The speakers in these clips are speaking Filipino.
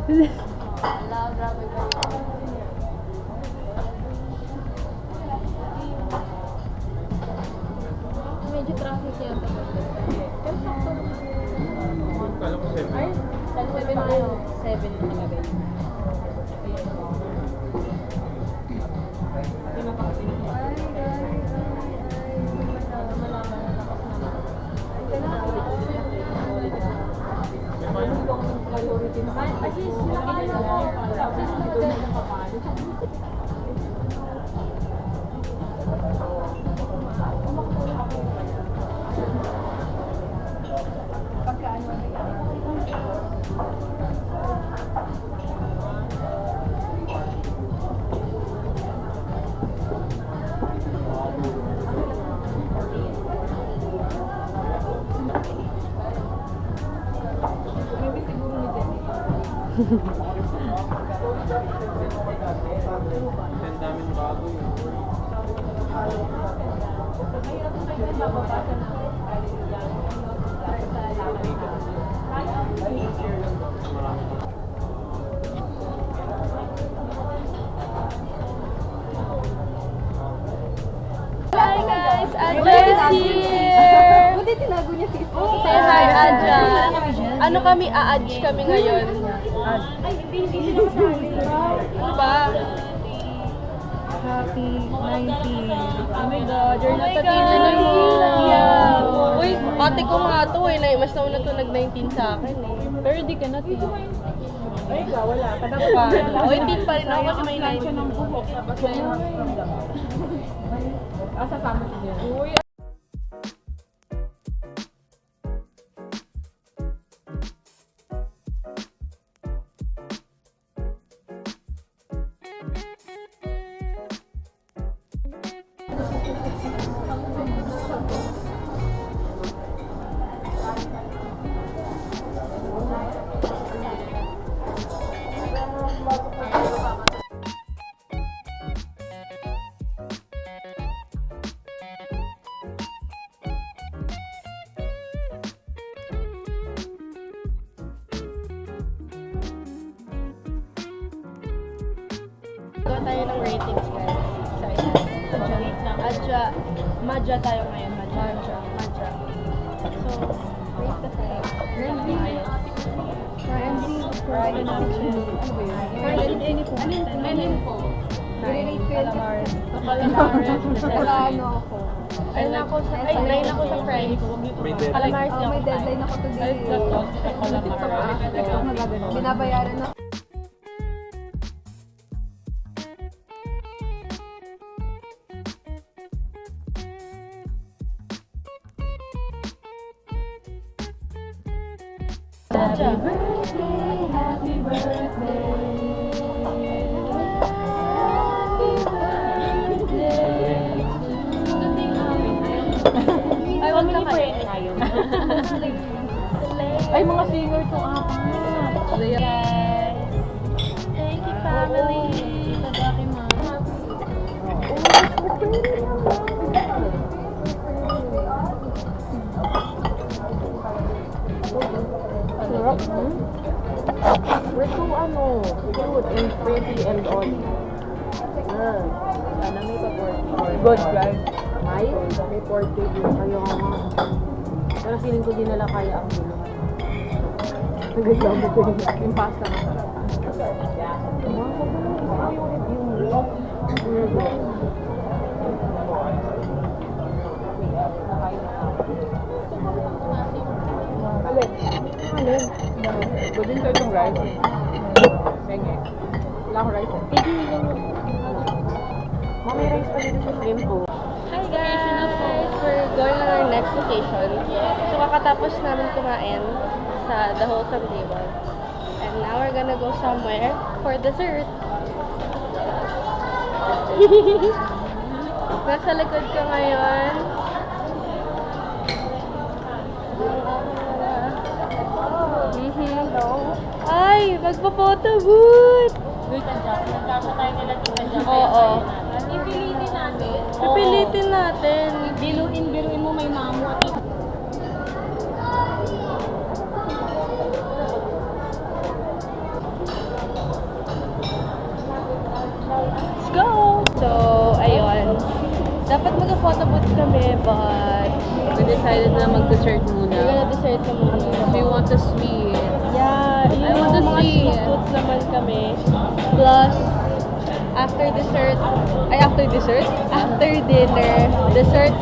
Wala, grabe kayo. Medyo traffic yata. Pero sakto naman. Kala ko 7. Ay, 7 tayo. 7 na nilagay. Ang daming bago yun. Hi guys, Adja is here! Buti tinago niya si Isko. Say hi, Adja. Ano kami, a-adj kami ngayon. Ano ba? Happy 19. Oh my God, you're not a teenager. Yeah. Uy, ate ko nga to eh. Mas nauna to nag-19 sa akin eh. Pero di ka na teen. Ay, ikaw, wala. Kadang Pa. Uy, teen pa rin ako kasi may 19. ng buhok. Tapos may sasama si Jen. Uy, gawa tayo ng ratings guys. Sa isa. Adja. Madja tayo ngayon. Madja. So, rate ka tayo. Elim po. I-rate ko yun. Calamares. Wala ano ako. Ay, 9 ako sa fries. May deadline. Calamares Oh, may deadline ako today. Ito magagano. Binabayaran na. Adja. Ay, wag ka kayo. Ay, mga singer to apat. Thank you, family. Tabaki, ma. Sarap, we're so cute and pretty and all. Sana may pa-40. Good, guys. Ay, may 40 din. Kayo nga. Pero feeling ko di nila kaya ang gulungan. Nagaglambo ko yung pasta na sarap. Alin? Good din itong rice. Penge. Wala akong rice eh. May rice pa dito sa shrimp po. Hi guys! We're going on our next location. So kakatapos namin kumain sa The Wholesome Table. And now we're gonna go somewhere for dessert. Nasa likod ko ngayon. Ay, magpa-photo booth! Wait, nagkasa tayo nila tingnan dyan. Oo. Ipilitin natin. Pipilitin natin. Biruin mo may mamo at Dapat mag-photo booth kami, but We decided na mag-dessert we're muna. gonna dessert na muna. We want to sweet. Yeah, I yung want to mga see sweet it. foods naman kami. Plus, after dessert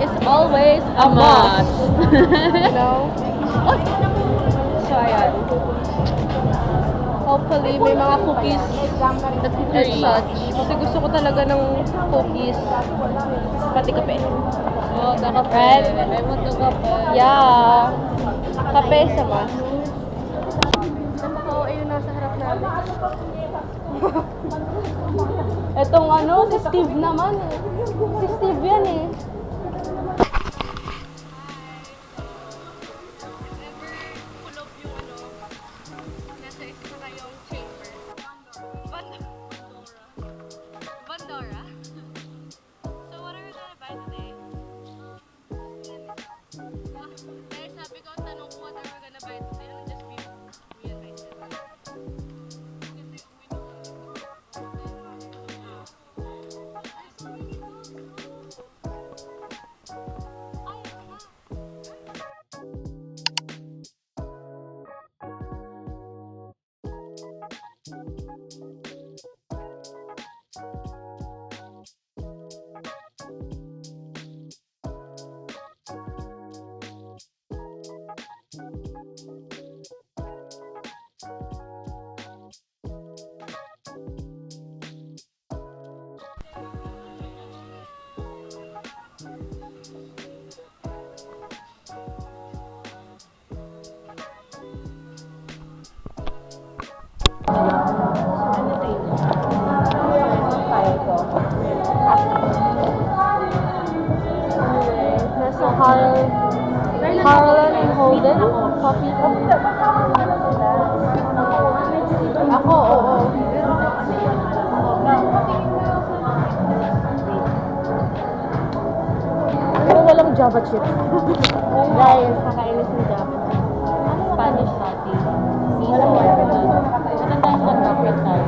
is always a must. You know? So, ayan. Hopefully, may mga cookies and such. Kasi gusto ko talaga ng cookies. Pati kape. Oh, the kape. Right? I want the kape. Yeah. Kape sa must. Oo, ayun nasa harap namin. Etong ano, si Steve naman eh. Si Steve yan eh. Bandora. So what are we gonna buy today? Kaya sabi ko, tanong ko what are we gonna buy today? It'll just be me and my sister. Nasa Harlan and Holden Coffee. Ako, oo. Pero walang Java chips. Dahil kakainis ng Java chips. Spanish latte. Walang matandaan ko nag-graduate tayo.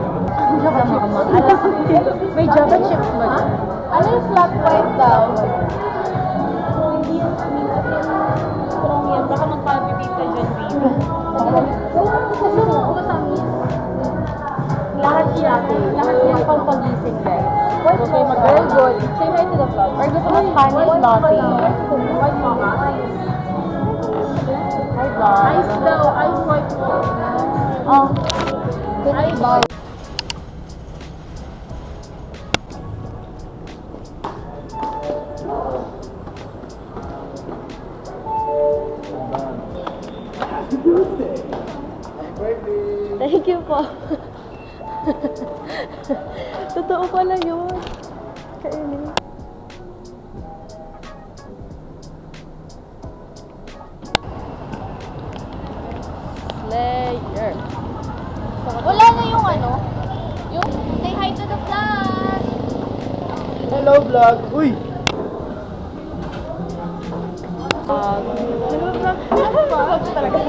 Java chips. May Java chips ba dyan? Ano yung flat white daw? Hindi yung strong yan. Baka magpapipit ka dyan, baby. Lahat yan pampagising, guys. Okay, very good. Say hi to the vlog. Or gusto mo Spanish latte? White mocha. Hi, vlog. Ice daw. Ice white mocha. Oh. Good night, bye. Thank you po. Totoo pala yun. Kainin. Slayer. Wala na yung ano, yung say hi to the vlog. Hello vlog! Uy! Vlog talaga.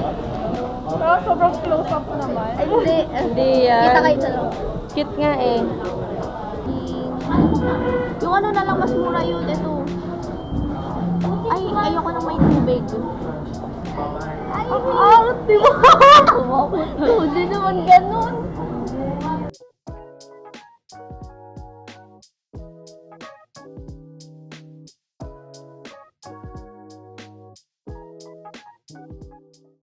Pero sobrang close up naman. Ay, hindi. Hindi yan. Kita kayo sa loob. Cute nga eh. Yung ano na lang, mas mura yun. Ito. Ay, ayoko nang may tubig. Ay, arte mo. Hindi naman ganun.